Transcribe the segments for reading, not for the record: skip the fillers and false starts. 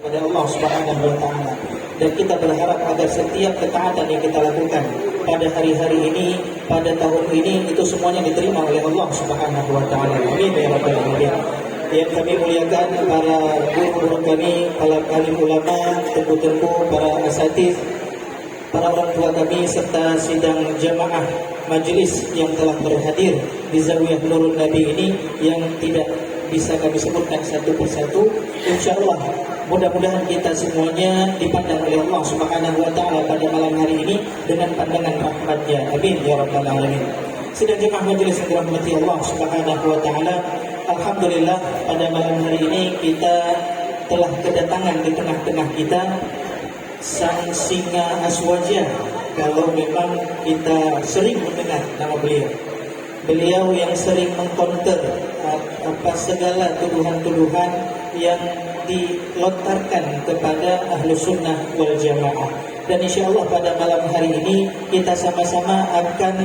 kepada Allah Subhanahu wa taala. Dan kita berharap agar setiap ketaatan yang kita lakukan pada hari-hari ini, pada tahun ini, itu semuanya diterima oleh Allah Subhanahu wa taala. Amin ya rabbal alamin. Yang kami muliakan para guru-guru kami, para alim ulama, tengku-tengku, para asatidz, para orang tua kami, serta sidang jamaah majelis yang telah berhadir di Zawiyah Nurul Nabi ini yang tidak bisa kami sebutkan satu persatu. Insyaallah mudah-mudahan kita semuanya dipandang oleh Allah Subhanahu wa taala pada malam hari ini dengan pandangan rahmat-Nya. Amin ya rabbal alamin. Sidang jemaah majelis yang dirahmati Allah Subhanahu wa taala, alhamdulillah pada malam hari ini kita telah kedatangan di tengah-tengah kita sang singa aswaja. Kalau memang kita sering mendengar nama beliau, beliau yang sering mengkonter apa segala tuduhan-tuduhan yang dilontarkan kepada ahlu sunnah wal jamaah. Dan insya Allah pada malam hari ini kita sama-sama akan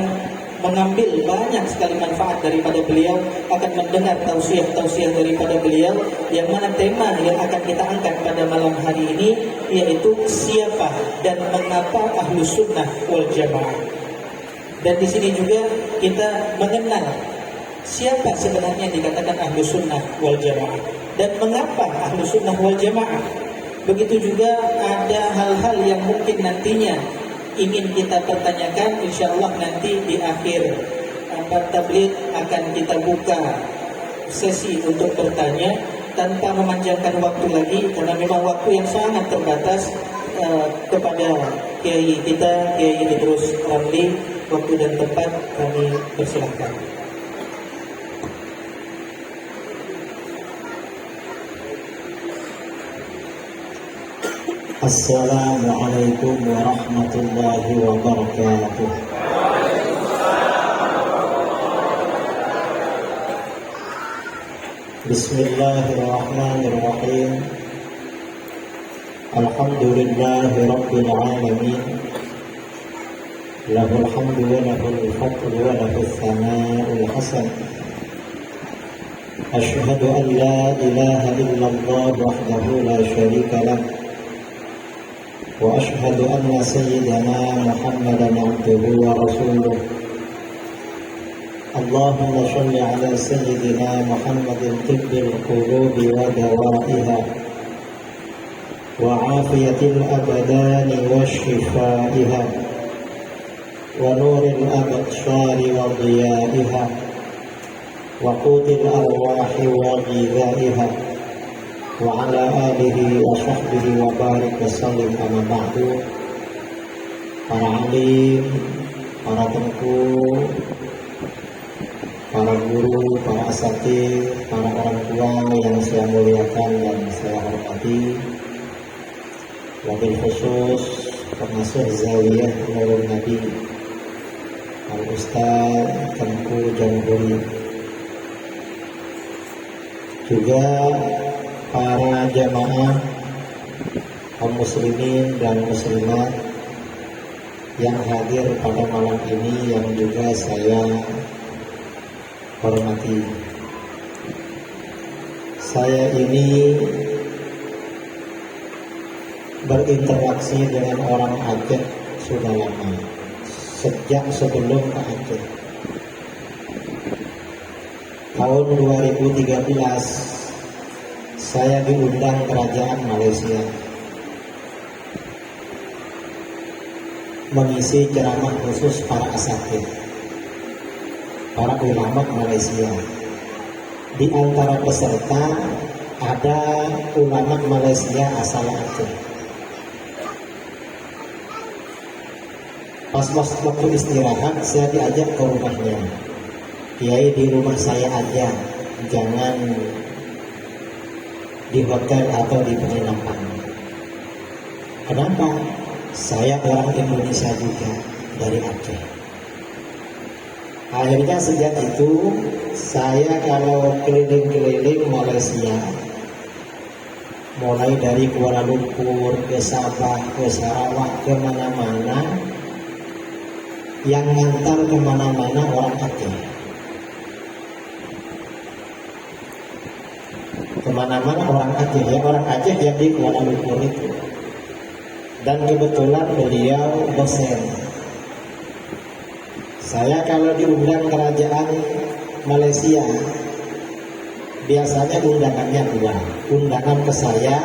mengambil banyak sekali manfaat daripada beliau, akan mendengar tausiah-tausiah daripada beliau, yang mana tema yang akan kita angkat pada malam hari ini yaitu siapa dan mengapa ahlu sunnah wal jamaah. Dan di sini juga kita mengenal siapa sebenarnya dikatakan ahlu sunnah wal jamaah dan mengapa ahlu sunnah wal jamaah. Begitu juga ada hal-hal yang mungkin nantinya ingin kita pertanyakan. Insyaallah nanti di akhir tabligh akan kita buka sesi untuk bertanya tanpa memanjangkan waktu lagi, karena memang waktu yang sangat terbatas. Kepada Kiai kita, Kiai Idrus Ramli, waktu dan tempat kami persilahkan. Assalamualaikum warahmatullahi wabarakatuh. Bismillahirrahmanirrahim. Alhamdulillahi rabbil alamin. Lahul hamdu wa lahul fadlu wa lahul thana'ul hasan. Asyhadu an la ilaha illallah wahdahu la syarika lah. وأشهد أن سيدنا محمدا عبده ورسوله. اللهم صل على سيدنا محمد طب القلوب ودوائها وعافية الأبدان وشفائها ونور الأبصار وضيائها وقوت الأرواح وغذائها وعلى آله وصحبه وبارك وسلم. Amma ba'du. Para alim, para tengku, para guru, para asatidz, para orang tua yang saya muliakan dan saya hormati, wabil khusus pengasuh Zawiyah Nurul Nabi Al-Ustaz Tengku Jamhuri, juga para jamaah kaum muslimin dan muslimat yang hadir pada malam ini yang juga saya hormati. Saya ini berinteraksi dengan orang Aceh sudah lama, sejak sebelum ke Aceh. Tahun 2013 saya diundang kerajaan Malaysia mengisi ceramah khusus para asatidz, para ulama Malaysia. Di antara peserta ada ulama Malaysia asal Aceh. Pas waktu istirahat saya diajak ke rumahnya. Kiai, di rumah saya aja, jangan di hotel atau di penginapan. Kenapa? Saya orang Indonesia juga, dari Aceh. Akhirnya sejak itu saya kalau keliling-keliling Malaysia, mulai dari Kuala Lumpur ke Sabah, ke Sarawak, ke mana-mana, yang ngantar kemana-mana orang Aceh. kemana-mana orang Aceh, ya orang Aceh yang di Kuala Lumpur itu. Dan kebetulan beliau dosen. Saya kalau diundang kerajaan Malaysia, biasanya undangannya dua, undangan ke saya,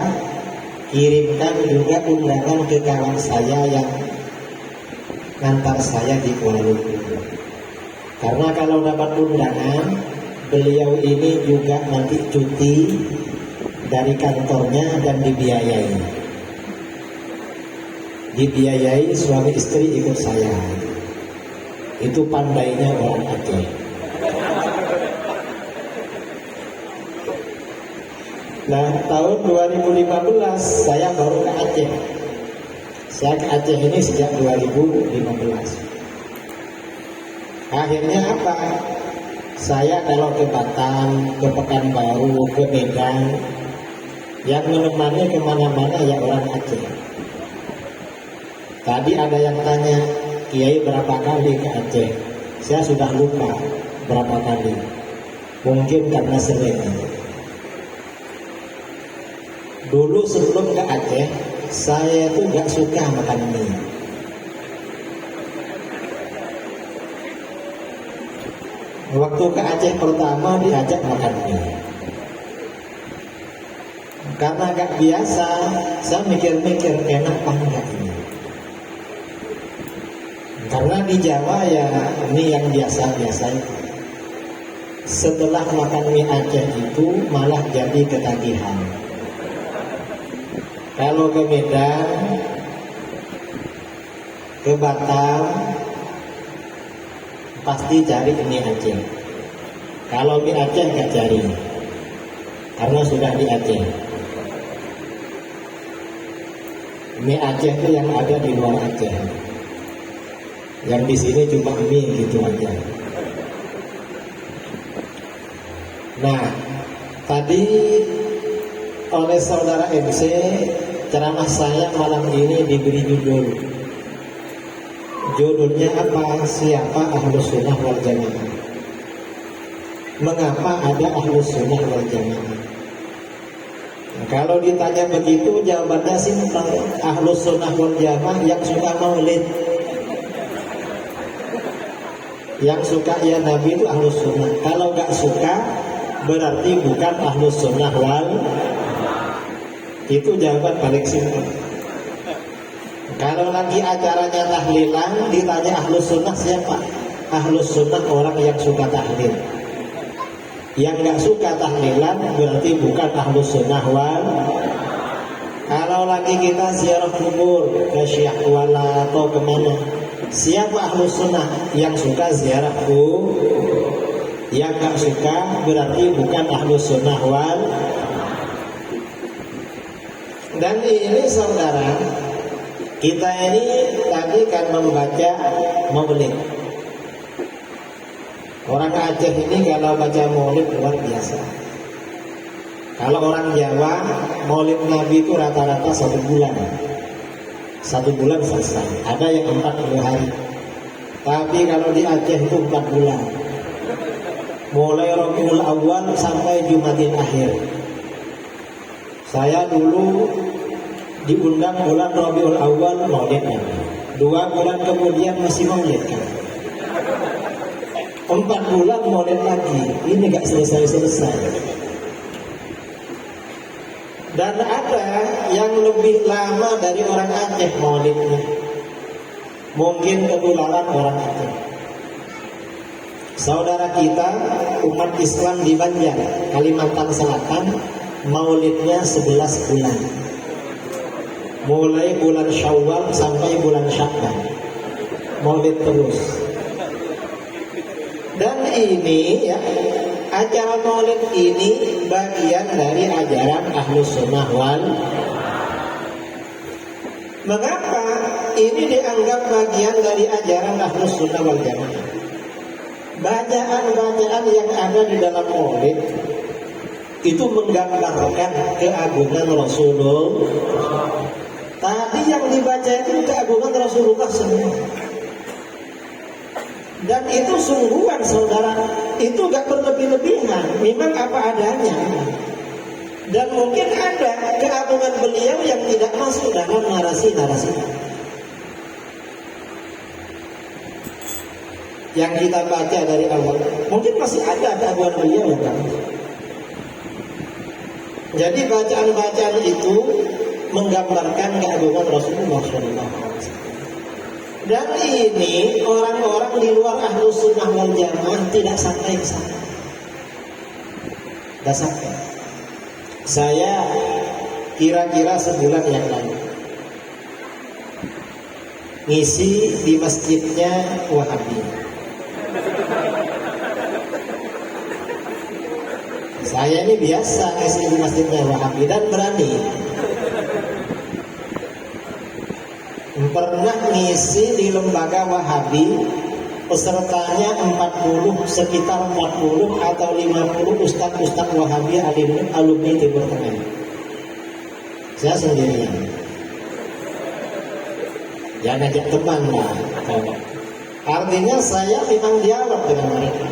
kirimkan juga undangan ke kawan saya yang ngantar saya di Kuala Lumpur. Karena kalau dapat undangan, beliau ini juga nanti cuti dari kantornya dan dibiayai. Dibiayai, suami istri ikut saya. Itu pandainya orang Aceh. Nah, tahun 2015 saya baru ke Aceh. Saya ke Aceh ini sejak 2015. Akhirnya apa? Saya kalau ke Batam, ke Pekanbaru, ke Medan, yang menemani kemana-mana ya orang Aceh. Tadi ada yang tanya, Kiai berapa kali ke Aceh? Saya sudah lupa berapa kali. Mungkin karena sering. Dulu sebelum ke Aceh, saya tuh gak suka makan mie. Waktu ke Aceh pertama diajak makan mie. Karena gak biasa, saya mikir-mikir enak apa enggak ini. Karena di Jawa ya mie yang biasa-biasa itu. Setelah makan mie Aceh itu malah jadi ketagihan. Kalau ke Medan, ke Batam, pasti cari mie Aceh. Kalau mie Aceh gak cari, karena sudah di Aceh. Mie Aceh itu yang ada di luar Aceh. Yang di sini cuma mie gitu aja. Nah, tadi oleh saudara MC, ceramah saya malam ini diberi judul. Judulnya apa? Siapa Ahlus Sunnah wal Jamaah? Mengapa ada Ahlus Sunnah wal Jamaah? Nah, kalau ditanya begitu jawabannya simpel. Ahlus Sunnah wal Jamaah yang suka maulid, yang suka ya Nabi itu Ahlus Sunnah. Kalau gak suka berarti bukan Ahlus Sunnah wal. Itu jawaban paling simpel. Kalau lagi acaranya tahlilan, ditanya Ahlus Sunnah siapa? Ahlus Sunnah orang yang suka tahlil. Yang gak suka tahlilan berarti bukan Ahlus Sunnah wal. Kalau lagi kita ziarah kubur ke Syekh Wala atau kemana, siapa Ahlus Sunnah? Yang suka ziarah kubur. Yang gak suka berarti bukan Ahlus Sunnah wal. Dan ini saudara, kita ini tadi kan membaca maulid. Orang Aceh ini kalau baca maulid luar biasa. Kalau orang Jawa, maulid Nabi itu rata-rata 1 bulan. 1 bulan selesai. Ada yang 40 hari. Tapi kalau di Aceh itu 4 bulan. Mulai Rabiul Awal sampai Jumadil Akhir. Saya dulu diundang bulan Rabiul Awal maulid Nabi. 2 bulan kemudian masih maulid kan. 4 bulan maulid lagi. Ini gak selesai-selesai. Dan ada yang lebih lama dari orang Aceh maulidnya. Mungkin ketularan orang Aceh. Saudara kita umat Islam di Banjar, Kalimantan Selatan, maulidnya 11 bulan. Mulai bulan Syawal sampai bulan Syakban. Maulid terus. Dan ini ya, acara maulid ini bagian dari ajaran Ahlus Sunnah wal. Mengapa ini dianggap bagian dari ajaran Ahlus Sunnah wal Jamaah? Bacaan-bacaan yang ada di dalam maulid itu menggambarkan keagungan Rasulullah. Tadi yang dibaca itu keagungan Rasulullah semua. Dan itu sungguhan saudara, itu gak berlebih-lebihan, memang apa adanya. Dan mungkin ada keagungan beliau yang tidak masuk dalam narasi-narasi yang kita baca dari awal. Mungkin masih ada keagungan beliau yang tidak masuk. Jadi bacaan-bacaan itu menggambarkan keagungan Rasulullah SAW. Dan ini orang-orang di luar Ahlus Sunnah wal Jamaah tidak sampai ke sana. Tidak sampai. Saya kira-kira sebulan yang lalu ngisi di masjidnya Wahabi. Saya ini biasa ngisi di masjidnya Wahabi dan berani. Pernah ngisi di lembaga Wahabi, pesertanya 40, sekitar 40 atau 50 ustadz-ustadz Wahabi alumni Timur Tengah. Saya sendirian. Jangan ajak teman lah. Artinya saya memang dialog dengan mereka.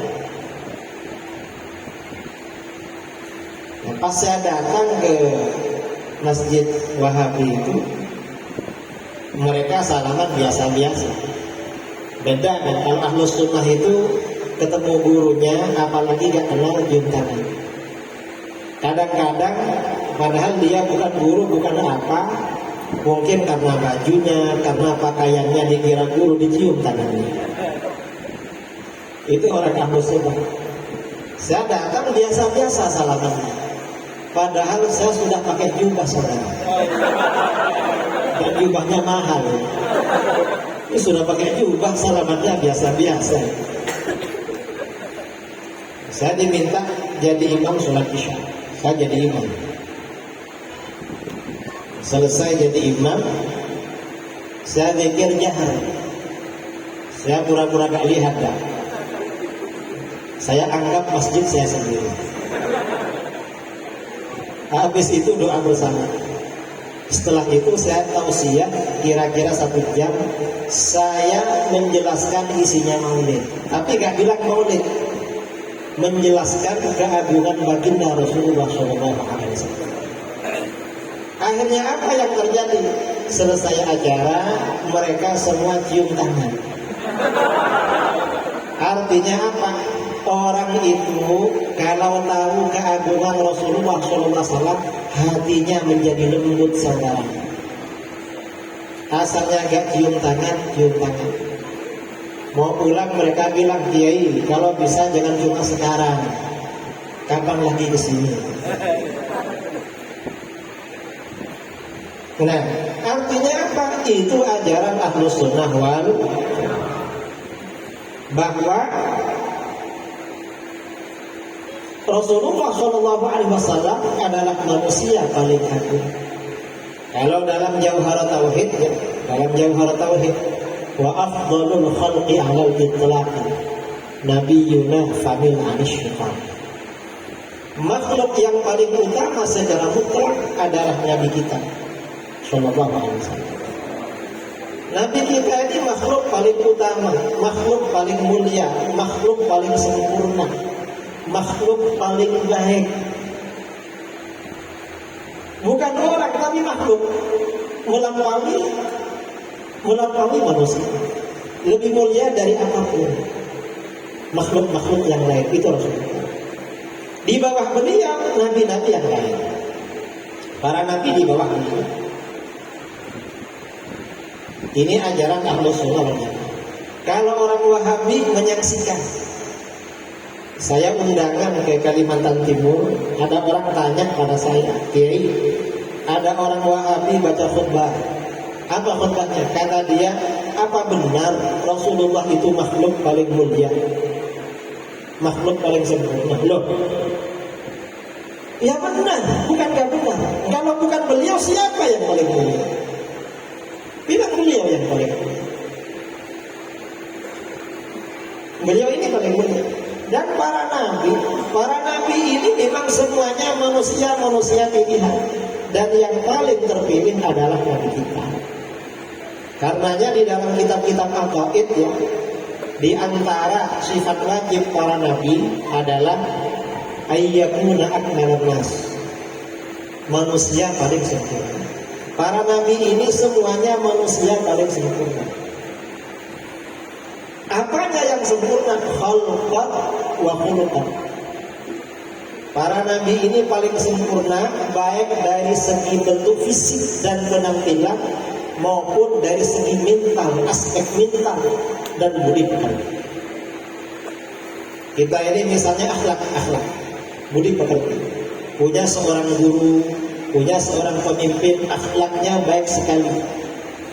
Pas saya datang ke Masjid Wahabi itu, mereka salaman biasa-biasa. Beda kan, kalau Ahlus Sunnah itu ketemu gurunya, apalagi gak kenal cium tangan. Kadang-kadang padahal dia bukan guru, bukan apa, mungkin karena bajunya, karena pakaiannya dikira guru, dicium tangannya. Itu orang Ahlus Sunnah. Saya datang biasa-biasa salaman, padahal saya sudah pakai jubah saudara. Dan jubahnya mahal. Ini sudah pakai jubah, salamannya biasa-biasa. Saya diminta jadi imam sholat isya. Saya jadi imam. Selesai jadi imam, saya zikir jahar. Saya pura-pura gak lihat dah. Saya anggap masjid saya sendiri. Habis itu doa bersama. Setelah itu saya tausiah kira-kira 1 jam. Saya menjelaskan isinya maulid, tapi gak bilang maulid, menjelaskan keagungan baginda Rasulullah SAW. Akhirnya apa yang terjadi? Selesai acara, mereka semua cium tangan. Artinya apa? Orang itu kalau tahu keagungan Rasulullah SAW, hatinya menjadi lembut saudara. Asalnya gak cium tangan, cium tangan. Mau pulang mereka bilang, Kiai, kalau bisa jangan cuma sekarang. Kapan lagi kesini? Nah, artinya apa? Itu ajaran Ahlus Sunnah wal bahwa Rasulullah SAW adalah manusia paling agung. Kalau dalam Jauharat Tauhid, ya, dalam Jauharat Tauhid, wa afdalul khalqi 'alal itlaq nabiyuna famil anishqan. Makhluk yang paling utama secara mutlak adalah Nabi kita sallallahu alaihi wasallam. Nabi kita ini makhluk paling utama, makhluk paling mulia, makhluk paling sempurna, makhluk paling baik. Bukan orang tapi makhluk, melampaui manusia, lebih mulia dari apapun makhluk-makhluk yang lain. Itu Rasulullah. Di bawah beliau nabi-nabi yang lain, para nabi di bawah beliau. Ini ajaran Ahlus Sunnah wal Jamaah. Kalau orang Wahabi menyaksikan, saya undangan ke Kalimantan Timur, ada orang tanya pada saya, Kiai, ada orang Wahabi baca khutbah. Apa khutbahnya? Kata dia, apa benar Rasulullah itu makhluk paling mulia, makhluk paling sempurna? Loh, ya benar, bukan gak benar. Kalau bukan beliau, siapa yang paling mulia? Bilang beliau yang paling mulia. Beliau ini paling mulia. Dan para nabi ini memang semuanya manusia pilihan. Dan yang paling terpilih adalah Nabi kita. Karenanya di dalam kitab-kitab aqaid, ya, di antara sifat wajib para nabi adalah ayyakuna akmalan nas. manusia paling sempurna. Para nabi ini semuanya manusia paling sempurna. Apanya yang sempurna? Khalqan wa khuluqan. Para nabi ini paling sempurna baik dari segi bentuk fisik dan penampilan maupun dari segi mental, aspek mental dan budi pekerti. Kita ini misalnya akhlak, budi pekerti. Punya seorang guru, punya seorang pemimpin, akhlaknya baik sekali.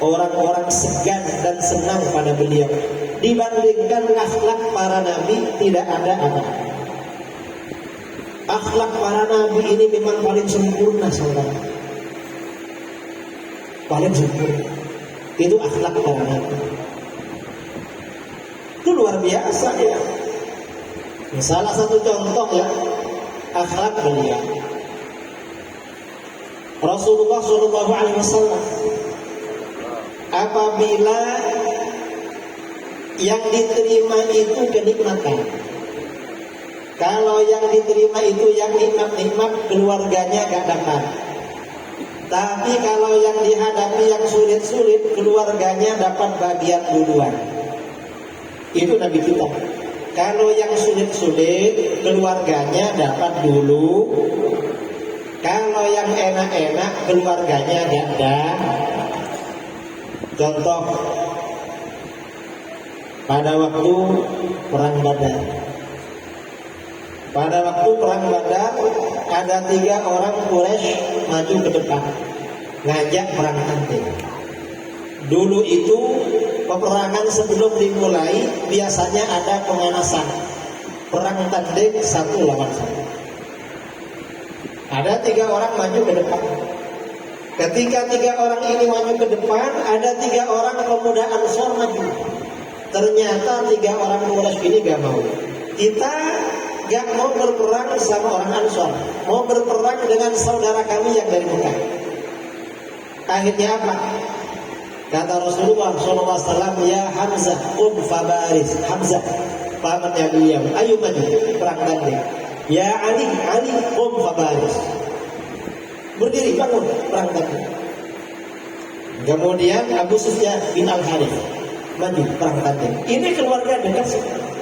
Orang-orang segan dan senang pada beliau. Dibandingkan akhlak para nabi tidak ada apa. Akhlak para nabi ini memang paling sempurna, saudara. Paling sempurna. Itu akhlak para nabi. Itu luar biasa ya. Salah satu contoh ya, akhlak beliau. Rasulullah SAW apabila yang diterima itu kenikmatan. Kalau yang diterima itu yang nikmat-nikmat, keluarganya gak dapat. Tapi kalau yang dihadapi yang sulit-sulit, keluarganya dapat bagian duluan. Itu Nabi kita. Kalau yang sulit-sulit, keluarganya dapat dulu. Kalau yang enak-enak, keluarganya gak ada. Contoh, pada waktu perang Badar. Pada waktu perang Badar, ada 3 orang Quraisy maju ke depan, ngajak perang tanding. Dulu itu peperangan sebelum dimulai biasanya ada pemanasan, perang tanding 1 lawan 1. Ada 3 orang maju ke depan. Ketika 3 orang ini maju ke depan, ada 3 orang pemuda Ansor maju. Ternyata 3 orang Quraisy ini gak mau. Kita gak mau berperang sama orang Ansor, mau berperang dengan saudara kami yang dari Mekah. Akhirnya apa? Kata Rasulullah SAW, ya Hamzah, fabaris. Hamzah, pamannya beliau, ayo maju perang tanding. Ya Ali, fabaris. Berdiri, bangun perang tanding. Kemudian Abu Sufyan bin Al-Harith maju perang tanding. Ini keluarga dekat sekali.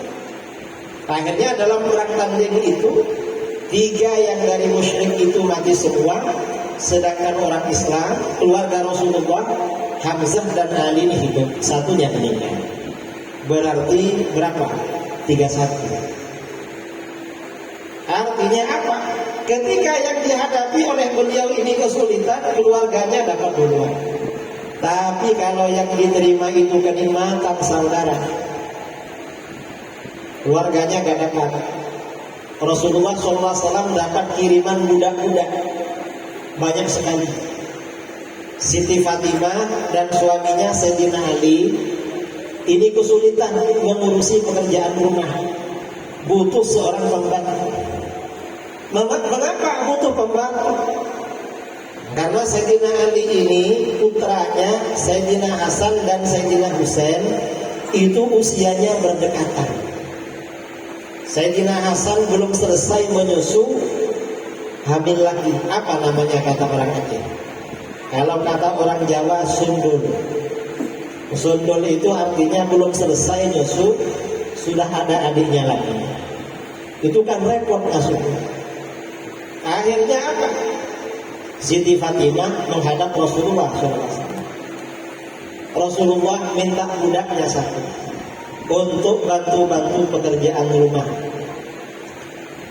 Akhirnya dalam perang tanding itu 3 yang dari musyrik itu mati semua, sedangkan orang Islam, keluarga Rasulullah, Hamzah dan Ali ini hidup, 1-nya meninggal. Berarti berapa? 3-1. Artinya apa? Ketika yang dihadapi oleh beliau ini kesulitan, keluarganya dapat duluan. Tapi kalau yang diterima itu kenikmatan, saudara, keluarganya gak dapat. Rasulullah SAW dapat kiriman budak-budak banyak sekali. Siti Fatimah dan suaminya Sayyidina Ali ini kesulitan mengurusi pekerjaan rumah, butuh seorang pembantu. Mengapa butuh pembantu? Karena Sayyidina Ali ini putranya Sayyidina Hasan dan Sayyidina Husain itu usianya berdekatan. Sayyidina Hasan belum selesai menyusu, hamil lagi. Apa namanya kata orang Aceh? Kalau kata orang Jawa, sundul. Sundul itu artinya belum selesai nyusu, sudah ada adiknya lagi. Itu kan repot asuhnya. Akhirnya apa? Siti Fatimah menghadap Rasulullah SAW. Rasulullah minta budaknya 1 untuk bantu-bantu pekerjaan rumah.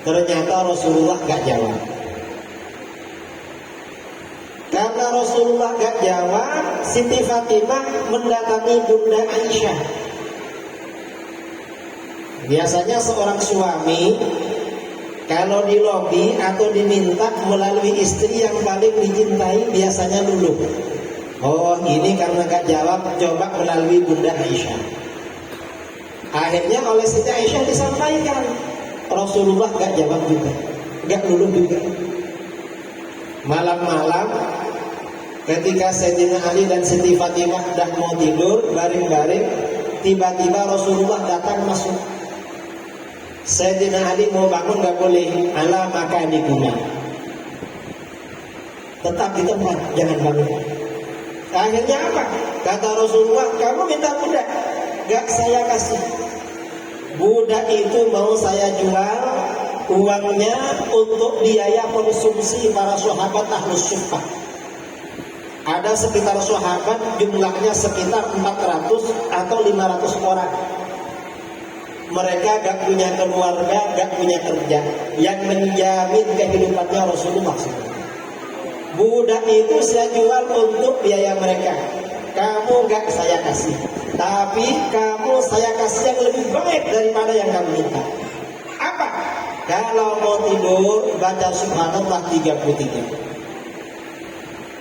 Ternyata Rasulullah gak jawab. Karena Rasulullah gak jawab, Siti Fatimah mendatangi Bunda Aisyah. Biasanya seorang suami kalau di lobi atau diminta melalui istri yang paling dicintai, biasanya dulu, oh ini karena gak jawab, coba melalui Bunda Aisyah. Akhirnya oleh Siti Aisyah disampaikan, Rasulullah gak jawab juga, gak luluh juga. Malam-malam ketika Sayyidina Ali dan Siti Fatimah sudah mau tidur baring-baring, tiba-tiba Rasulullah datang masuk. Sayyidina Ali mau bangun gak boleh, ala maka diguna. tetap di tempat, jangan bangun. Akhirnya apa? Kata Rasulullah, kamu minta budak, gak saya kasih. Budak itu mau saya jual, uangnya untuk biaya konsumsi para sahabat Ahlus Suffah. Ada sekitar sahabat, jumlahnya sekitar 400 atau 500 orang. Mereka gak punya keluarga, gak punya kerja. Yang menjamin kehidupannya Rasulullah SAW. Budak itu saya jual untuk biaya mereka. Kamu gak saya kasih, tapi kamu saya kasih yang lebih baik daripada yang kamu minta. Apa? Kalau mau tidur, baca subhanallah 33.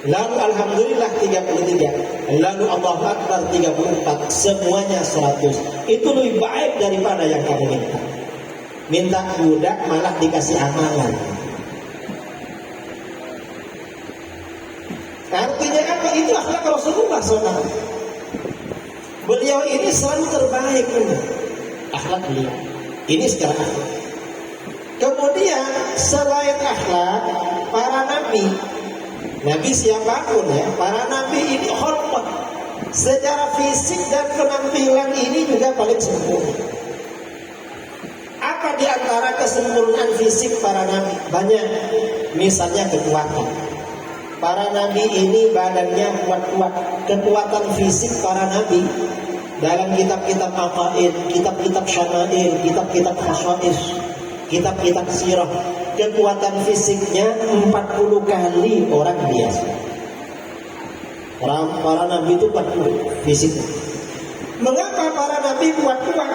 Lalu alhamdulillah 33. Lalu Allahu Akbar 34. Semuanya 100. Itu lebih baik daripada yang kamu minta. Minta budak malah dikasih amalan. Artinya apa? Itu akhlak Rasulullah SAW. Beliau ini selalu terbaik. Akhlak beliau. Ini secara akhlak. Kemudian selain akhlak, para nabi siapapun ya, para nabi ini hormat. Secara fisik dan penampilan ini juga paling sempurna. Apa di antara kesempurnaan fisik para nabi? Banyak. Misalnya kekuatan. Para nabi ini badannya kuat-kuat. Kekuatan fisik para nabi dalam kitab-kitab aqaid, kitab-kitab syama'il, kitab-kitab khasa'is, kitab-kitab sirah, kekuatan fisiknya 40 kali orang biasa. Para nabi itu 40 fisik. Mengapa para nabi kuat-kuat?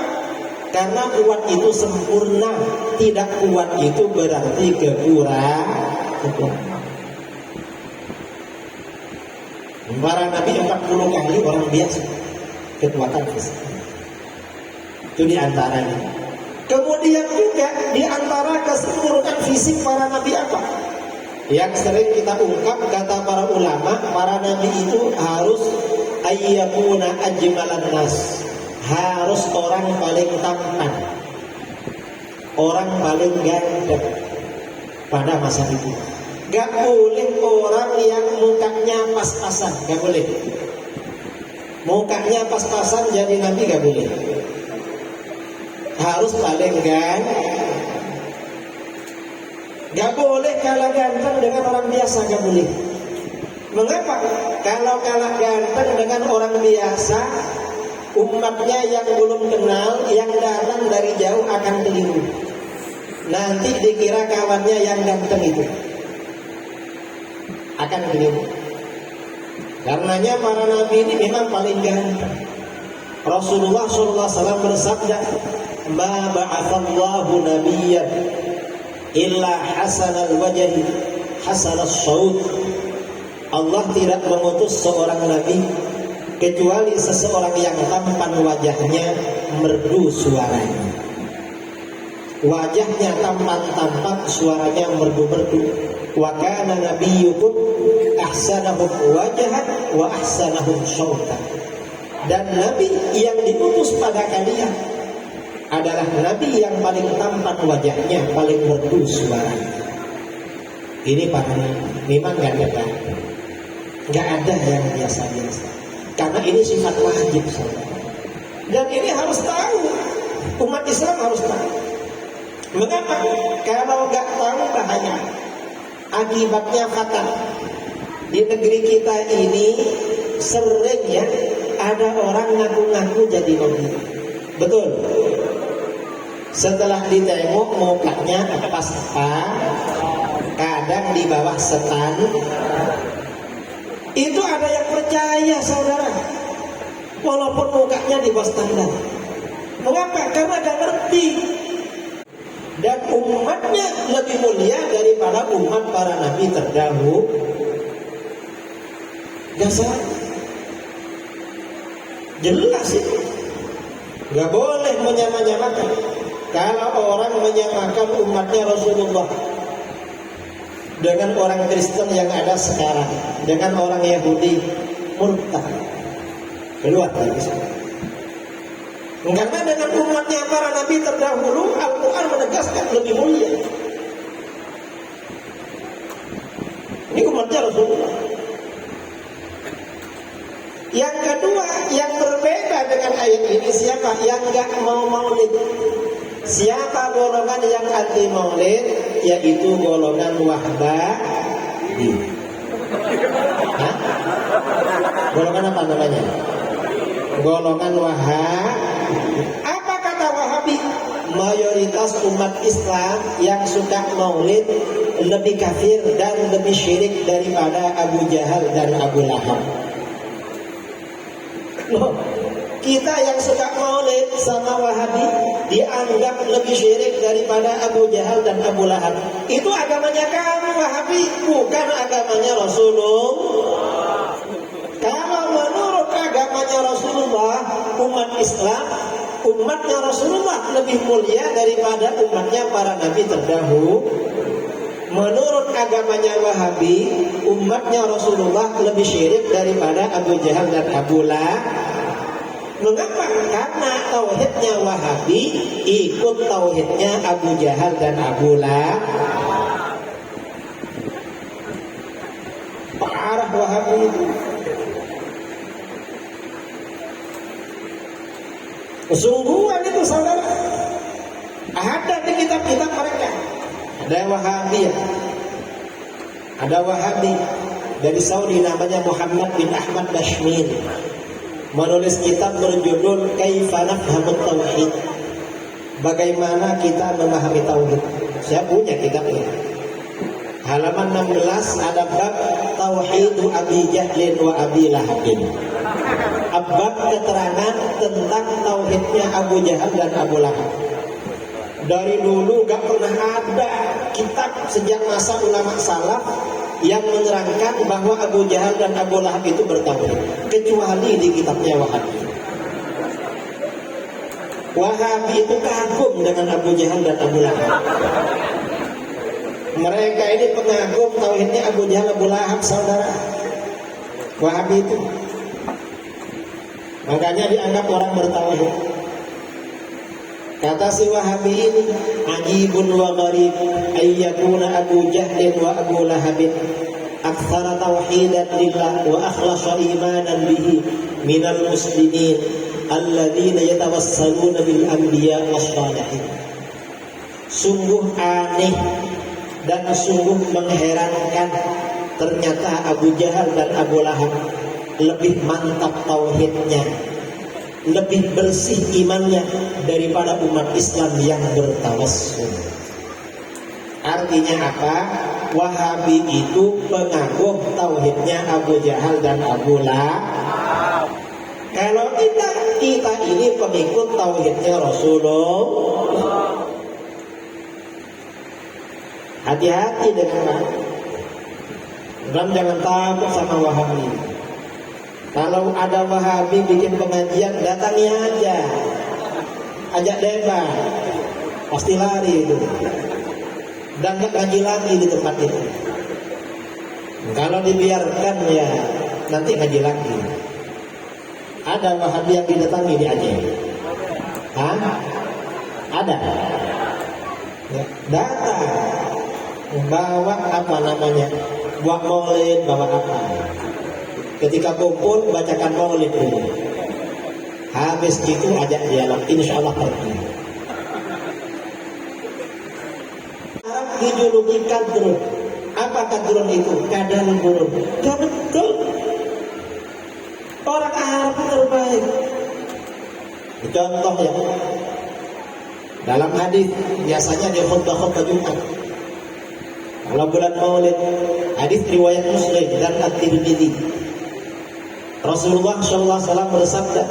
Karena kuat itu sempurna. Tidak kuat itu berarti kekurangan. Para nabi 40 kali orang biasa kekuatan fisik. Itu di antaranya. Kemudian juga di antara kesempurnaan fisik para nabi apa? Yang sering kita ungkap kata para ulama, para nabi itu harus ayyakuna ajmalan nas. Harus orang paling tampan, orang paling ganteng pada masa itu. Gak boleh orang yang mukanya pas-pasan, gak boleh. Mukanya pas-pasan jadi nabi gak boleh. Harus paling ganteng. Gak boleh kalah ganteng dengan orang biasa, gak boleh. Mengapa? Kalau kalah ganteng dengan orang biasa, umatnya yang belum kenal, yang datang dari jauh akan keliru. Nanti dikira kawannya yang ganteng itu. Akan keliru. Karenanya para nabi ini memang paling ganteng. Rasulullah SAW bersabda, "Ma ba'athallahu nabiyyan illa hasanal wajhi hasanas saut." Allah tidak mengutus seorang nabi kecuali seseorang yang tampan wajahnya, merdu suaranya. Wajahnya tampan, suaranya merdu-merdu. Wa kana nabiyyukum ahsanahum wajhan wa ahsanahum sautan. Dan nabi yang diutus pada kalian adalah nabi yang paling tampan wajahnya, paling merdu suaranya. Ini para nabi memang gak ada yang biasa-biasa. Karena ini sifat wajib saudara. Dan ini harus tahu, umat Islam harus tahu. Mengapa? Kalau gak tahu bahaya, akibatnya fatal. Di negeri kita ini sering ya ada orang ngaku-ngaku jadi nabi. Betul. Setelah ditengok mukanya pas-pas, kadang di bawah setan. Itu ada yang percaya saudara, walaupun mukanya di bawah standar. Mengapa? Karena gak ngerti. Dan umatnya lebih mulia daripada umat para nabi terdahulu. Gak salah. Jelas itu. Gak boleh menyamakan. Kalau orang menyamakan umatnya Rasulullah dengan orang Kristen yang ada sekarang, dengan orang Yahudi, murtad, keluar dari Islam. Karena dengan umatnya para nabi terdahulu, Al-Quran menegaskan lebih mulia. Ini umatnya Rasulullah. Yang kedua, yang berbeda dengan ayat ini, siapa yang gak mau maulid? Siapa golongan yang anti maulid? Yaitu golongan Wahhabi. Hah? Golongan apa namanya? Golongan Wahhabi. Apa kata Wahhabi? Mayoritas umat Islam yang suka maulid lebih kafir dan lebih syirik daripada Abu Jahal dan Abu Lahab. Loh, kita yang suka maulid sama Wahhabi dianggap lebih syirik daripada Abu Jahal dan Abu Lahab. Itu agamanya kamu Wahhabi, bukan agamanya Rasulullah. Kalau menurut agamanya Rasulullah, umat Islam, umatnya Rasulullah lebih mulia daripada umatnya para nabi terdahulu. Menurut agamanya Wahhabi, umatnya Rasulullah lebih syirik daripada Abu Jahal dan Abu Lahab. Mengapa? Karena tauhidnya Wahhabi ikut tauhidnya Abu Jahal dan Abu Lahab. Parah Wahhabi itu. Kesungguhan itu saudara. Ada di kitab-kitab mereka. Ada Wahhabi, ada Wahhabi dari Saudi namanya Muhammad bin Ahmad Bashmin, menulis kitab berjudul Kaifa Nafhamut Tauhid. Bagaimana kita memahami tauhid? Saya punya kitabnya. Halaman 16 ada bab Tauhidu Abi Jahlin wa Abi Lahabin. Bab keterangan tentang tauhidnya Abu Jahal dan Abu Lahab. Dari dulu gak pernah ada kitab sejak masa ulama salaf yang menerangkan bahwa Abu Jahal dan Abu Lahab itu bertauhid, kecuali di kitabnya Wahhabi. Wahhabi itu kagum dengan Abu Jahal dan Abu Lahab. Mereka ini pengagum tauhidnya Abu Jahal Abu Lahab, saudara. Wahhabi itu makanya dianggap orang bertauhid. Kata si Wahhabi ini, ajibun wa gharib ayyakuna Abu Jahlin wa Abu Lahabin aktsara tauhidan lillah wa akhlasa imanan bihi minal muslimin alladzina yatawassaluna bil anbiya wassalihin. Sungguh aneh dan sungguh mengherankan, ternyata Abu Jahal dan Abu Lahab lebih mantap tauhidnya, lebih bersih imannya daripada umat Islam yang bertawassul. Artinya apa? Wahhabi itu pengagum tauhidnya Abu Jahal dan Abu Lahab. Kalau kita ini pengikut tauhidnya Rasulullah. Hati-hati dengan dan jangan takut sama Wahhabi. Kalau ada Wahhabi bikin pengajian, datangi aja, ajak debat, pasti lari itu, dan gak ngaji lagi di tempat itu. Kalau dibiarkan ya nanti ngaji lagi. Ada Wahhabi yang didatangi di Aceh? Hah? Ada? Ya, datang, bawa apa namanya? Buat maulid, bawa apa? Ketika kumpul bacakan maulid dulu. Habis itu ajak dialog, insya Allah pergi. Arab dijuluki kadrun. Apa kadrun itu? Kadang burung. Ya betul. Orang Arab terbaik. Contoh ya, dalam hadis biasanya di khutbah-khutbah Jumat. Kalau bulan Maulid, hadis riwayat Muslim dan At-Tirmidzi. Rasulullah SAW bersabda,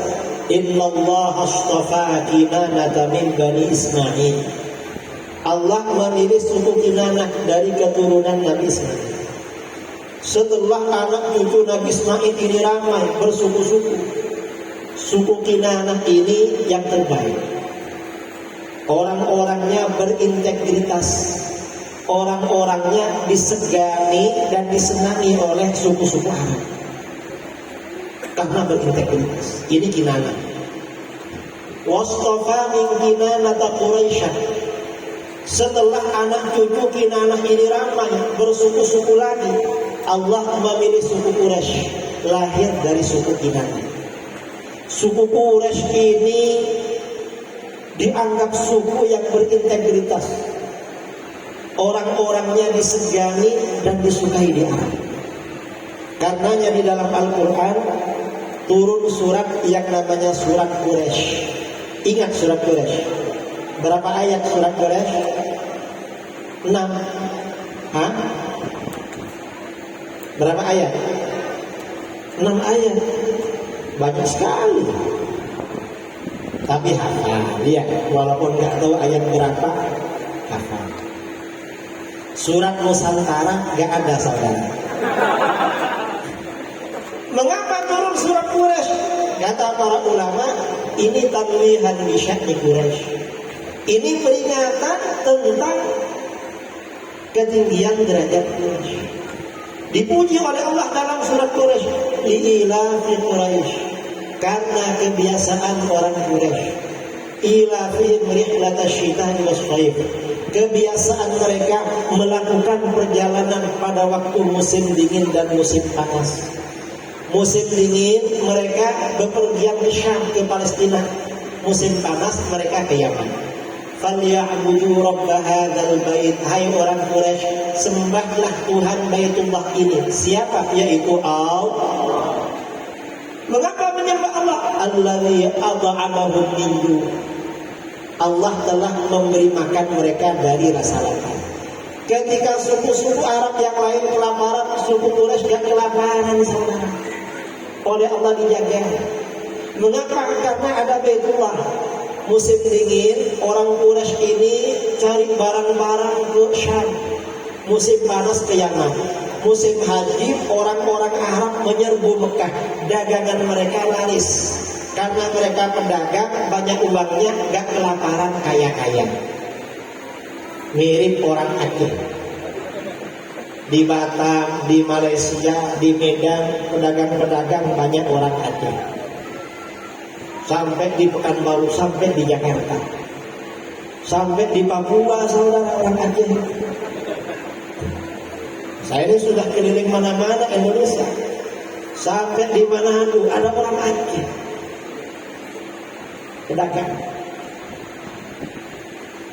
Inna Allah astafa Kinanata min Bani Ismail. Allah memilih suku Kinanah dari keturunan Nabi Ismail. Setelah anak cucu Nabi Ismail ini ramai bersuku-suku, suku Kinanah ini yang terbaik. Orang-orangnya berintegritas, orang-orangnya disegani dan disenangi oleh suku-suku Arab karena berintegritas. Ini Kinanah. Wastafa min Kinanata Quraisyah. Setelah anak cucu Kinanah ini ramai bersuku-suku lagi, Allah memilih suku Quraisy lahir dari suku Kinanah. Suku Quraisy ini dianggap suku yang berintegritas. Orang-orangnya disegani dan disukai di Arab. Karenanya di dalam Al-Quran turun surat yang namanya surat Quraisy. Ingat surat Quraisy. Berapa ayat surat Quraisy? 6. Hah? Berapa ayat? 6 ayat. Banyak sekali. Tapi hafal, ya, walaupun nggak tahu ayat berapa, hafal. Surat Nusantara nggak ada, saudara. Mengapa turun surat Quraisy? Kata para ulama, ini tanwihan bi sya'ni Quraisy. Ini peringatan tentang ketinggian derajat Quraisy. Dipuji oleh Allah dalam surat Quraisy, li'ilafi Quraisy, karena kebiasaan orang Quraisy. Ilafihim rihlatash syita'i was-shaif. Kebiasaan mereka melakukan perjalanan pada waktu musim dingin dan musim panas. Musim dingin mereka bepergian ke Syam, ke Palestina. Musim panas mereka ke Yaman. Falyabudu rabb hadzal bait. Hai orang Quraisy, sembahlah Tuhan Baitullah ini. Siapa? Yaitu Allah. Mengapa menyembah Allah? Allazi at'amahum min ju'. Allah telah memberi makan mereka dari rasa lapar. Ketika suku-suku Arab yang lain kelaparan, suku Quraisy gak kelaparan, saudara. Oleh Allah dijaga. Mengapa? Karena ada Baitullah. Musim dingin orang Quraisy ini cari barang-barang ke Syam. Musim panas ke Yaman. Musim haji orang-orang Arab menyerbu Mekah. Dagangan mereka laris. Karena mereka pedagang, banyak uangnya, gak kelaparan, kaya-kaya. Mirip orang Aceh. Di Batam, di Malaysia, di Medan, pedagang-pedagang banyak orang Aceh. Sampai di Pekanbaru, sampai di Jakarta. Sampai di Papua, saudara, orang Aceh. Saya ini sudah keliling mana-mana Indonesia. Sampai di Manado ada orang Aceh. Pedagang.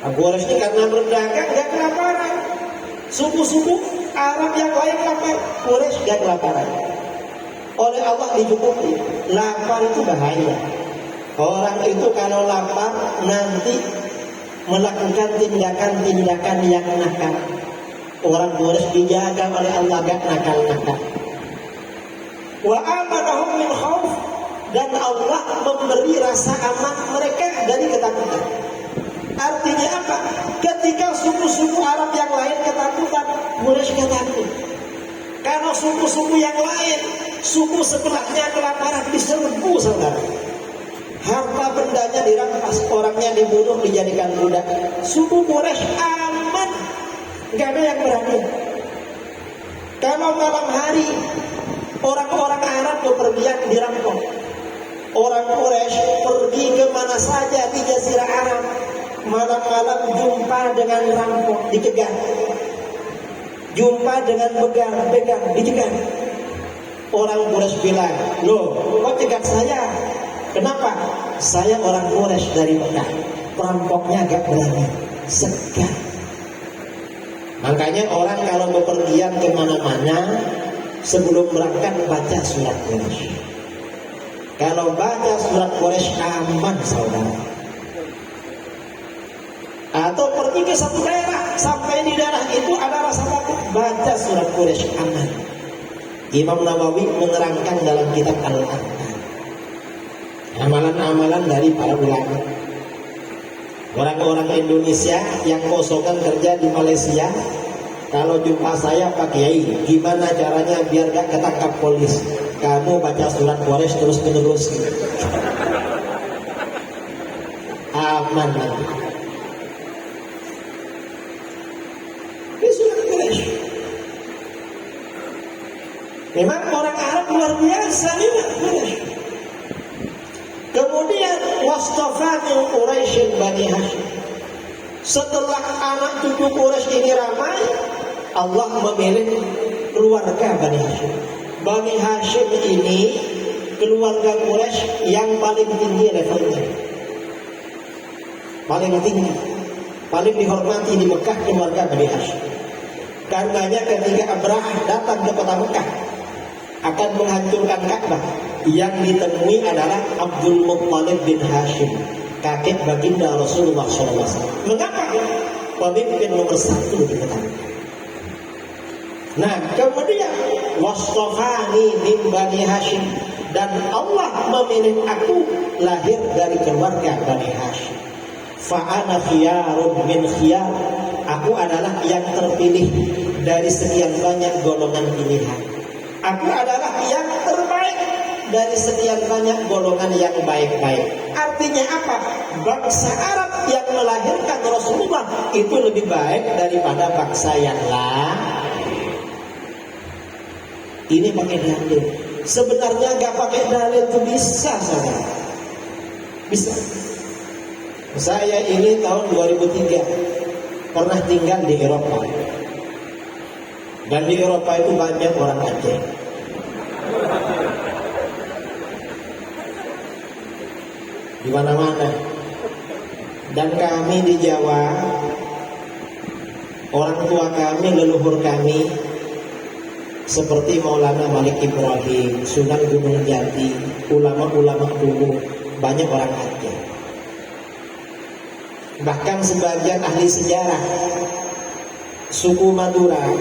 Abu Quraisy ini karena berdagang gak kelaparan. Suku-suku Arab yang lain lapar, Quraisy gak kelaparan. Oleh Allah dicukupi. Lapar itu bahaya. Orang itu kalau lapar nanti melakukan tindakan-tindakan yang nakal. Orang Quraisy dijaga oleh Allah gak nakal-nakal. Wa amanahum min khauf. Dan Allah memberi rasa aman mereka dari ketakutan. Artinya apa? Ketika suku-suku Arab yang lain ketakutan, Quraisy takut. Karena suku-suku yang lain, suku sebelahnya kelaparan, diserbu, saudara. Harta bendanya dirampas, orangnya dibunuh, dijadikan budak. Suku Quraisy aman, nggak ada yang berani. Kalau malam hari orang-orang Arab bepergian dirampok. Orang Quraisy pergi ke mana saja di Jazirah Arab, malam-malam jumpa dengan rampok, dicegat. Jumpa dengan begal, dicegat. Orang Quraisy bilang, loh, kok cegat saya? Kenapa? Saya orang Quraisy dari Mekah. Perampoknya gak berani, segan. Makanya orang kalau bepergian kemana-mana, sebelum berangkat baca surat Quraisy. Kalau baca surat Quraisy aman, saudara. Atau pergi ke satu daerah, sampai di daerah itu ada rasa takut, baca surat Quraisy aman. Imam Nawawi menerangkan dalam kitab Al-Quran amalan-amalan dari para ulama. Orang-orang Indonesia yang kosongan kerja di Malaysia, kalau jumpa saya Pak Kiai, gimana caranya biar gak ketangkap polis? Kamu baca surat Quraisy terus menerus. Aman nanti. Ini surat Quraisy. Memang orang Arab luar biasa nih Quraisy. Kemudian wastafatu Quraisy Bani Hashim. Setelah anak cucu Quraisy ini ramai, Allah memilih keluarga Bani Hashim. Bani Hashim ini keluarga Quraisy yang paling tinggi levelnya, paling tinggi, paling dihormati di Mekah keluarga Bani Hashim. Karenanya ketika Abrahah datang ke kota Mekah akan menghancurkan Ka'bah, yang ditemui adalah Abdul Muttalib bin Hashim, kakek baginda Rasulullah SAW. Mengapa? Pemimpin nomor 1 di kota Mekah. Nah, kemudian wastafani min Bani Hashim, dan Allah memilih aku lahir dari keluarga Bani Hashim. Fa'ana khiyarun min khiyar, aku adalah yang terpilih dari sekian banyak golongan pilihan. Aku adalah yang terbaik dari sekian banyak golongan yang baik-baik. Artinya apa? Bangsa Arab yang melahirkan Rasulullah itu lebih baik daripada bangsa yang lain. Ini pakai dalil. Sebenarnya nggak pakai dalil itu bisa, saudara. Bisa. Saya ini tahun 2003 pernah tinggal di Eropa. Dan di Eropa itu banyak orang Aceh. Di mana-mana. Dan kami di Jawa, orang tua kami, leluhur kami, seperti Maulana Malik Ibrahim, Sunan Gunung Jati, ulama-ulama dulu, banyak orang Aceh. Bahkan sebagian ahli sejarah, suku Madura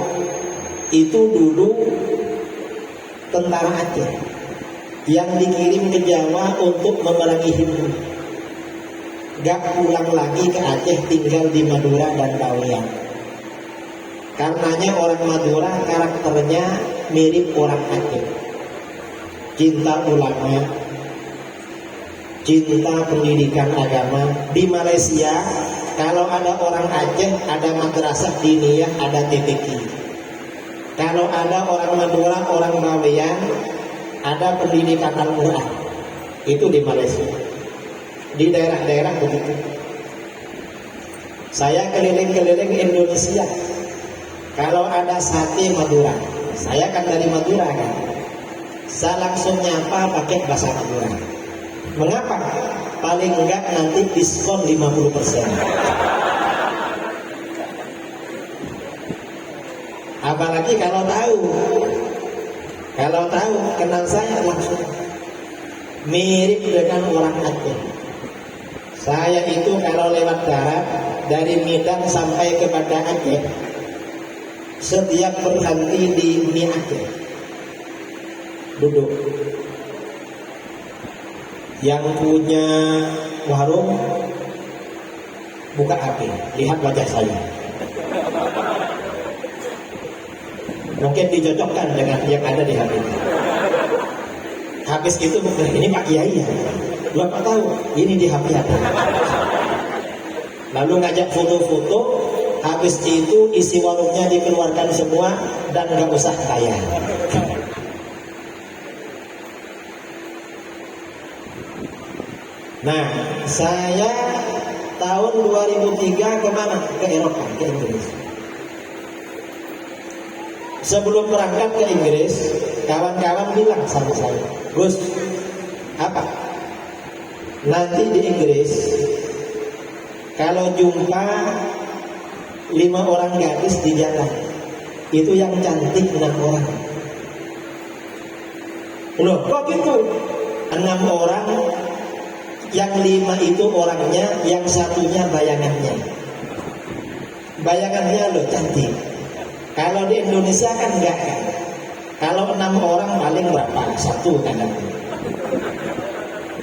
itu dulu tentara Aceh yang dikirim ke Jawa untuk memerangi Hindu. Gak pulang lagi ke Aceh, tinggal di Madura dan Bawean. Karenanya orang Madura karakternya mirip orang Aceh. Cinta ulama, cinta pendidikan agama. Di Malaysia, kalau ada orang Aceh, ada madrasah diniyah, ada TPQ. Kalau ada orang Madura, orang Bawean, ada pendidikan Al-Quran. Itu di Malaysia. Di daerah-daerah begitu. Saya keliling-keliling Indonesia. Kalau ada sate Madura, saya kan dari Madura kan, saya langsung nyapa pakai bahasa Madura. Mengapa? Paling enggak nanti diskon 50%. Apalagi kalau tahu kenal saya langsung mirip dengan orang Aceh. Saya itu kalau lewat darat dari Medan sampai ke Banda Aceh, setiap berhenti di Mie Aceh, duduk. Yang punya warung buka HP, lihat wajah saya. Mungkin dicocokkan dengan yang ada di HP. Habis itu ini Pak Kiai ya, Bapak tahu ini di HP ada. Lalu ngajak foto-foto. Habis itu isi warungnya dikeluarkan semua dan nggak usah kaya. Nah, saya tahun 2003 kemana? Ke Eropa, ke Inggris. Sebelum berangkat ke Inggris, kawan-kawan bilang sama saya, Gus, apa? Nanti di Inggris, kalau jumpa 5 orang gadis di jalan, itu yang cantik 6 orang. Loh, kok gitu? 6 orang, yang 5 itu orangnya, yang satunya bayangannya. Bayangannya loh cantik. Kalau di Indonesia kan enggak kan. Kalau 6 orang paling berapa? 1 kadang.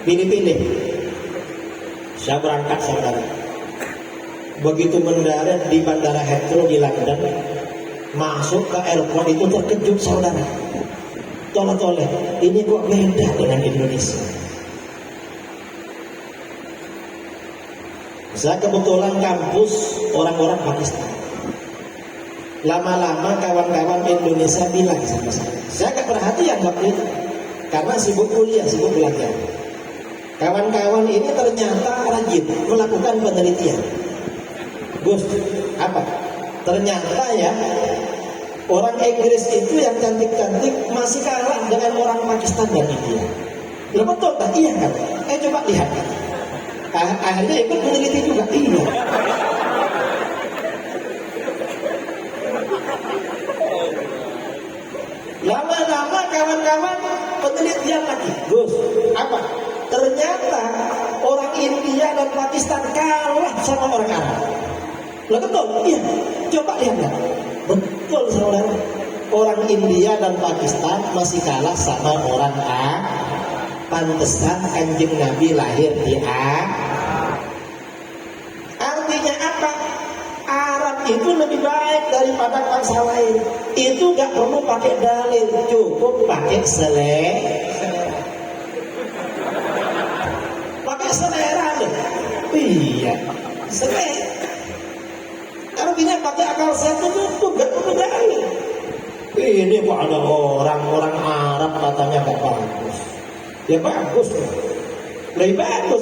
Pilih-pilih. Saya berangkat saudara. Begitu mendarat di Bandara Heathrow di London, masuk ke airport itu terkejut saudara. Toleh-toleh, ini kok beda dengan Indonesia. Saya kebetulan kampus orang-orang Pakistan. Lama-lama kawan-kawan Indonesia bilang sama saya gak perhatian waktu itu, karena sibuk kuliah, sibuk belajar. Kawan-kawan ini ternyata rajin melakukan penelitian. Gus, apa? Ternyata ya Orang Inggris itu yang cantik-cantik masih kalah dengan orang Pakistan dan India. Lah betul tak? Iya kan? Coba lihat. Akhirnya ikut meneliti juga. Iya. Lama-lama kawan-kawan penelitian lagi. Gus, apa? Ternyata orang India dan Pakistan kalah sama orang Arab. Lah betul? Iya. Coba lihat kan? Betul saudara. Orang India dan Pakistan masih kalah sama orang Arab. Pantesan Kanjeng Nabi lahir di Arab. Artinya apa? Arab itu lebih baik daripada bangsa lain. Itu gak perlu pakai dalil, cukup pakai selera. Pakai selera deh. Iya, selera. Artinya pakai akal sehat itu gak perlu dalil. Ini kok ada orang Arab katanya gak bagus. Ya bagus, lebih bagus.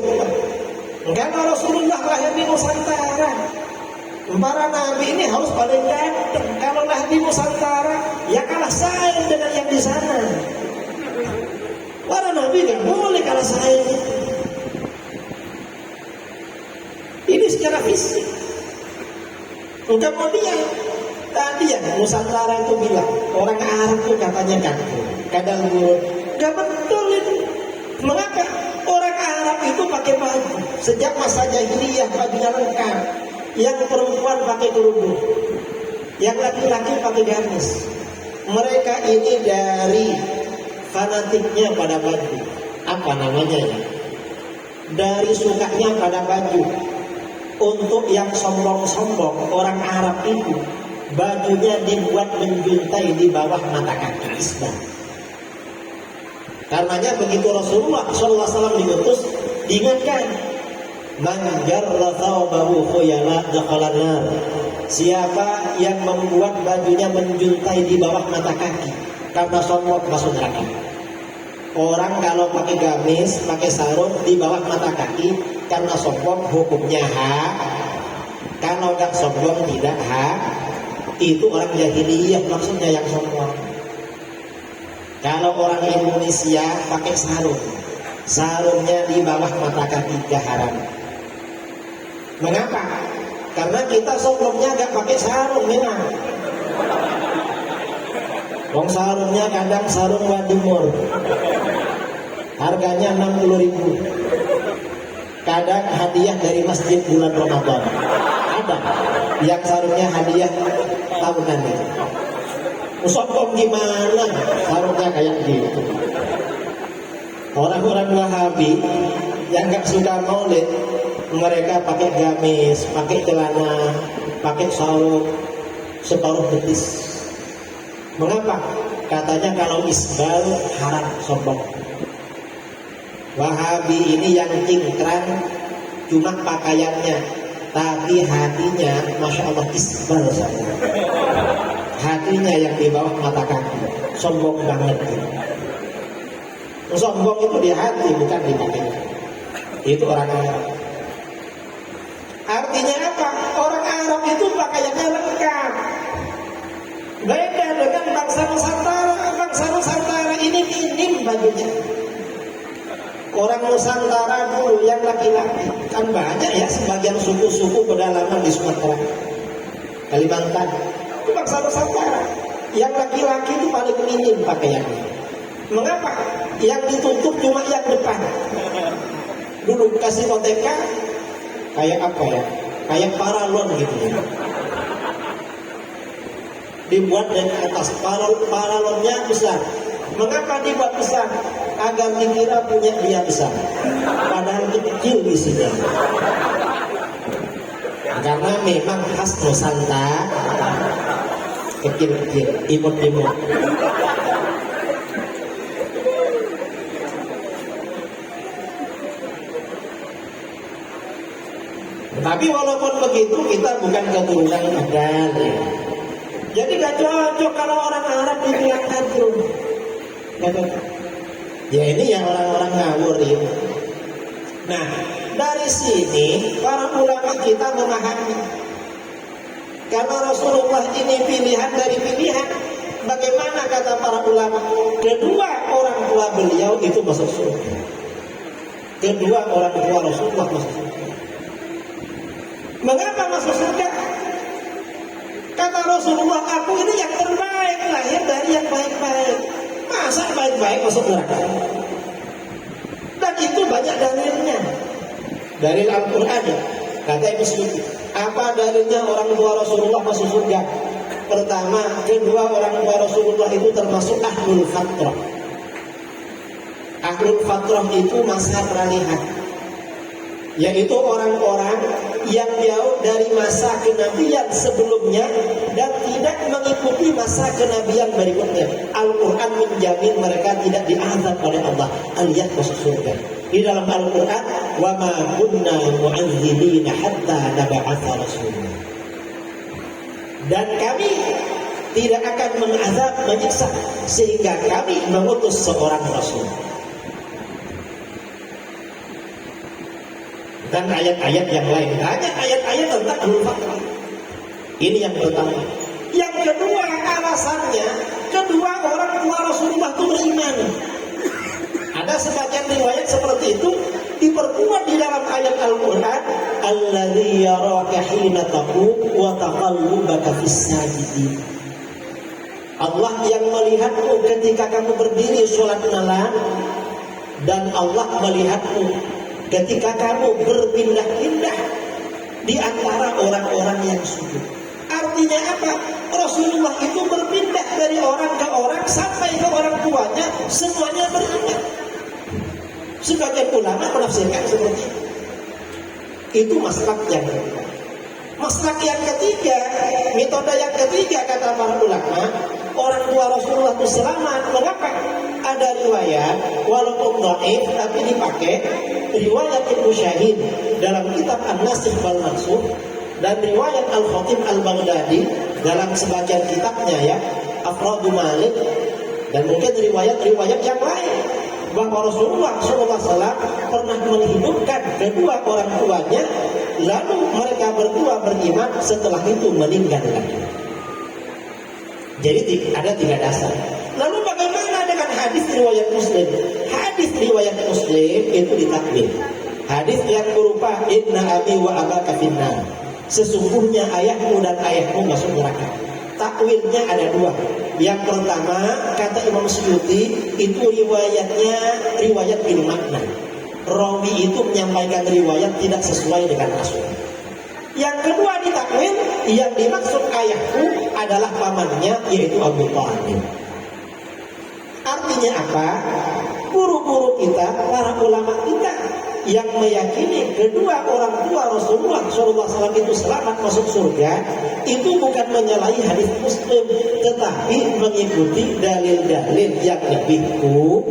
Karena Rasulullah lahir di Nusantara. Para nabi ini harus paling ganteng. Kalau lahir di Nusantara, ya kalah saing dengan yang di sana. Para nabi nggak boleh kalah saing. Ini secara fisik. Kemudian tadi ya Nusantara itu bilang orang Arab itu katanya ganteng, kadang buruk. Gak betul itu. Mengapa? Orang Arab itu pakai baju. Sejak masa jahiliyah bajunya lengkap. Yang perempuan pakai kerudung, yang laki-laki pakai gamis. Mereka ini dari fanatiknya pada baju. Apa namanya ya? Dari sukanya pada baju. Untuk yang sombong-sombong, orang Arab itu bajunya dibuat menjuntai di bawah mata kaki isbah. Karenanya begitu Rasulullah SAW diutus, diingatkan, man jarra thawbahu khuyala dakhalan nar. Siapa yang membuat bajunya menjuntai di bawah mata kaki karena sombong masuk neraka. Orang kalau pakai gamis, pakai sarung di bawah mata kaki karena sombong hukumnya hak. Kalau nggak sombong tidak hak. Itu orang jahiliyah maksudnya yang sombong. Kalau orang Indonesia pakai sarung, sarungnya di bawah mata kaki gak haram. Mengapa? Karena kita sombongnya gak pakai sarung memang. Wong sarungnya kadang sarung wadimor, harganya 60.000. Kadang hadiah dari masjid bulan Ramadan. Ada yang sarungnya hadiah tahunan itu. Sombong gimana? Sarungnya kayak gitu. Orang-orang Wahabi yang gak suka maulid, mereka pakai gamis, pakai celana, pakai sarung separuh betis. Mengapa? Katanya kalau isbal haram, sombong. Wahabi ini yang cingkrang cuma pakaiannya, tapi hatinya Masya Allah isbal saja. Hatinya yang di bawah mata kaki. Sombong banget. Sombong itu di hati, bukan di pakaian. Itu orang Arab. Artinya apa? Orang Arab itu pakaiannya lengkap. Beda dengan bangsa Nusantara. Bangsa Nusantara ini minim bajunya. Orang Nusantara dulu yang laki-laki kan banyak ya, sebagian suku-suku pedalaman di Sumatera, Kalimantan. Itu bangsa Nusantara. Yang laki-laki itu paling minim pakaiannya. Mengapa? Yang ditutup cuma yang depan. Dulu kasih koteka kayak apa ya? Kayak paralon gitu ya. Dibuat dari atas, paralonnya besar. Mengapa dibuat besar? Agar dikira punya dia besar. Padahal kecil isinya. Karena memang khas Nusantara, kecil-kecil, imut-imut. Tapi walaupun begitu kita bukan keturunan Adam. Jadi gak cocok kalau orang Arab dibilang kadrun. Ya ini yang orang-orang ngawur ini. Nah, dari sini para ulama kita memahami Karena Rasulullah ini pilihan dari pilihan. Bagaimana kata para ulama? Kedua orang tua beliau itu masuk surga. Kedua orang tua Rasulullah masuk surga. Mengapa masuk surga? Kata Rasulullah, aku ini yang terbaik, lahir dari yang baik-baik. Masa baik-baik masuk neraka? Dan itu banyak dalilnya. Dalil Al-Quran ya. Kata Ibnu Suyuti, apa dalilnya orang tua Rasulullah masuk surga? Pertama, kedua orang tua Rasulullah itu termasuk ahlul fatrah. Ahlul fatrah itu masa peralihan, yaitu orang-orang yang jauh dari masa kenabian sebelumnya dan tidak mengikuti masa kenabian berikutnya. Al-Quran menjamin mereka tidak diazab oleh Allah alias masuk surga. Di dalam Al-Quran, wa ma kunna mu'adzibina hatta nab'atsa rasula. Dan kami tidak akan mengazab, menyiksa sehingga kami mengutus seorang rasul. Dan ayat-ayat yang lain, banyak ayat-ayat tentang ahlul fatrah. Ini yang pertama. Yang kedua, alasannya kedua orang tua Rasulullah itu beriman. Ada sebagian riwayat seperti itu diperkuat di dalam ayat Al-Quran, alladzi yaraka hina taqum wa taqallubaka fis sajidin. Allah yang melihatmu ketika kamu berdiri sholat malam, dan Allah melihatmu ketika kamu berpindah-pindah di antara orang-orang yang sujud. Artinya apa? Rasulullah itu berpindah dari orang ke orang sampai ke orang tuanya, semuanya beriman. Sebagian ulama menafsirkan seperti itu. Itu maslak yang kedua. Maslak yang ketiga, metode yang ketiga kata para ulama, orang tua Rasulullah itu selamat. Mengapa? Ada riwayat walaupun dhaif tapi dipakai, riwayat Ibnu Syahid dalam kitab An-Nasikh wal Mansukh dan riwayat Al-Khatib Al-Baghdadi dalam sebagian kitabnya ya, Afradu Malik, dan mungkin riwayat-riwayat yang lain bahwa Rasulullah SAW pernah menghidupkan kedua orang tuanya, lalu mereka berdua beriman, setelah itu meninggal lagi. Jadi ada 3 dasar. Lalu bagaimana dengan hadis riwayat Muslim? Hadis riwayat Muslim itu ditakwil. Hadis yang berupa inna abi wa abaka finnar. Sesungguhnya ayahmu dan ayahmu masuk neraka. Takwilnya ada 2. Yang pertama, kata Imam Suyuti, itu riwayatnya riwayat bil makna. Rawi itu menyampaikan riwayat tidak sesuai dengan Rasul. Yang kedua ditakwil, yang dimaksud ayahku adalah pamannya, yaitu Abu Thalib. Artinya apa? Guru-guru kita, para ulama kita yang meyakini kedua orang tua Rasulullah SAW itu selamat masuk surga, itu bukan menyalahi hadis Muslim, tetapi mengikuti dalil-dalil yang lebih kuat.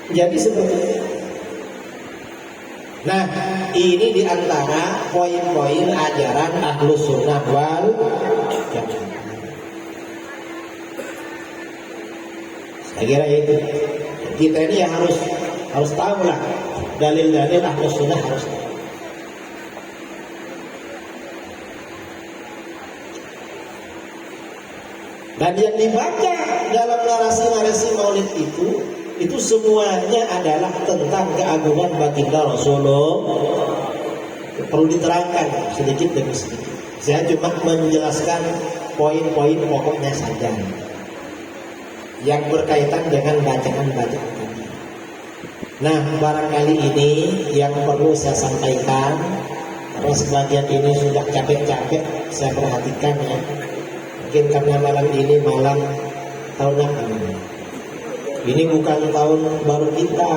Jadi seperti itu. Nah, ini diantara poin-poin ajaran Ahlus Sunnah wal Jamaah. Saya kira itu. Kita ini yang harus tahu lah dalil-dalil Ahlus Sunnah harus tahu. Dan yang dibaca dalam narasi-narasi Maulid itu semuanya adalah tentang keagungan baginda Rasulullah. Perlu diterangkan sedikit demi sedikit. Saya cuma menjelaskan poin-poin pokoknya saja yang berkaitan dengan bacaan-bacaan tadi. Nah, barangkali ini yang perlu saya sampaikan, karena sebagian ini sudah capek-capek saya perhatikan ya. Mungkin karena malam ini malam tahun Natal. Ini bukan tahun baru kita.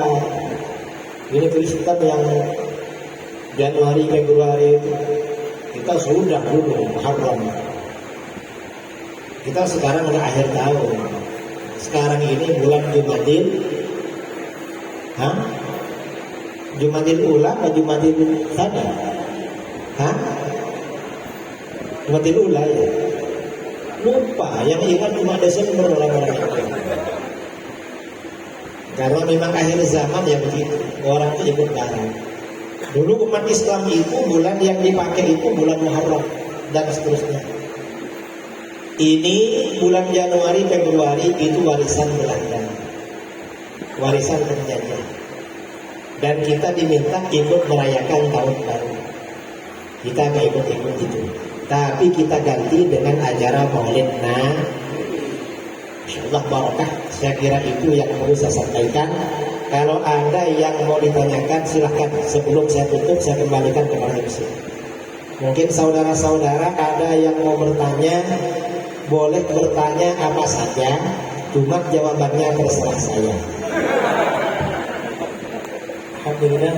Ini Kristen yang Januari, Februari kita sudah dulu Muharram. Kita sekarang udah akhir tahun. Sekarang ini bulan Jumadil, Jumadil Ula atau Jumadil Tsani? Jumadil Ula ya. Lupa, yang ingat cuma Desember orang-orang itu. Karena memang akhir zaman ya begitu, orang itu ikut barang. Dulu umat Islam itu bulan yang dipakai itu bulan Muharram dan seterusnya. Ini bulan Januari, Februari itu warisan Belanda, warisan penjajah. Dan kita diminta ikut merayakan tahun baru. Kita nggak ikut-ikut itu, tapi kita ganti dengan ajaran Maulid Nabi. Insyaallah barakah. Saya kira itu yang perlu saya sampaikan. Kalau ada yang mau ditanyakan silahkan. Sebelum saya tutup saya kembalikan kepada MC. Mungkin saudara-saudara ada yang mau bertanya, boleh bertanya apa saja, cuma jawabannya terserah saya. Alhamdulillah.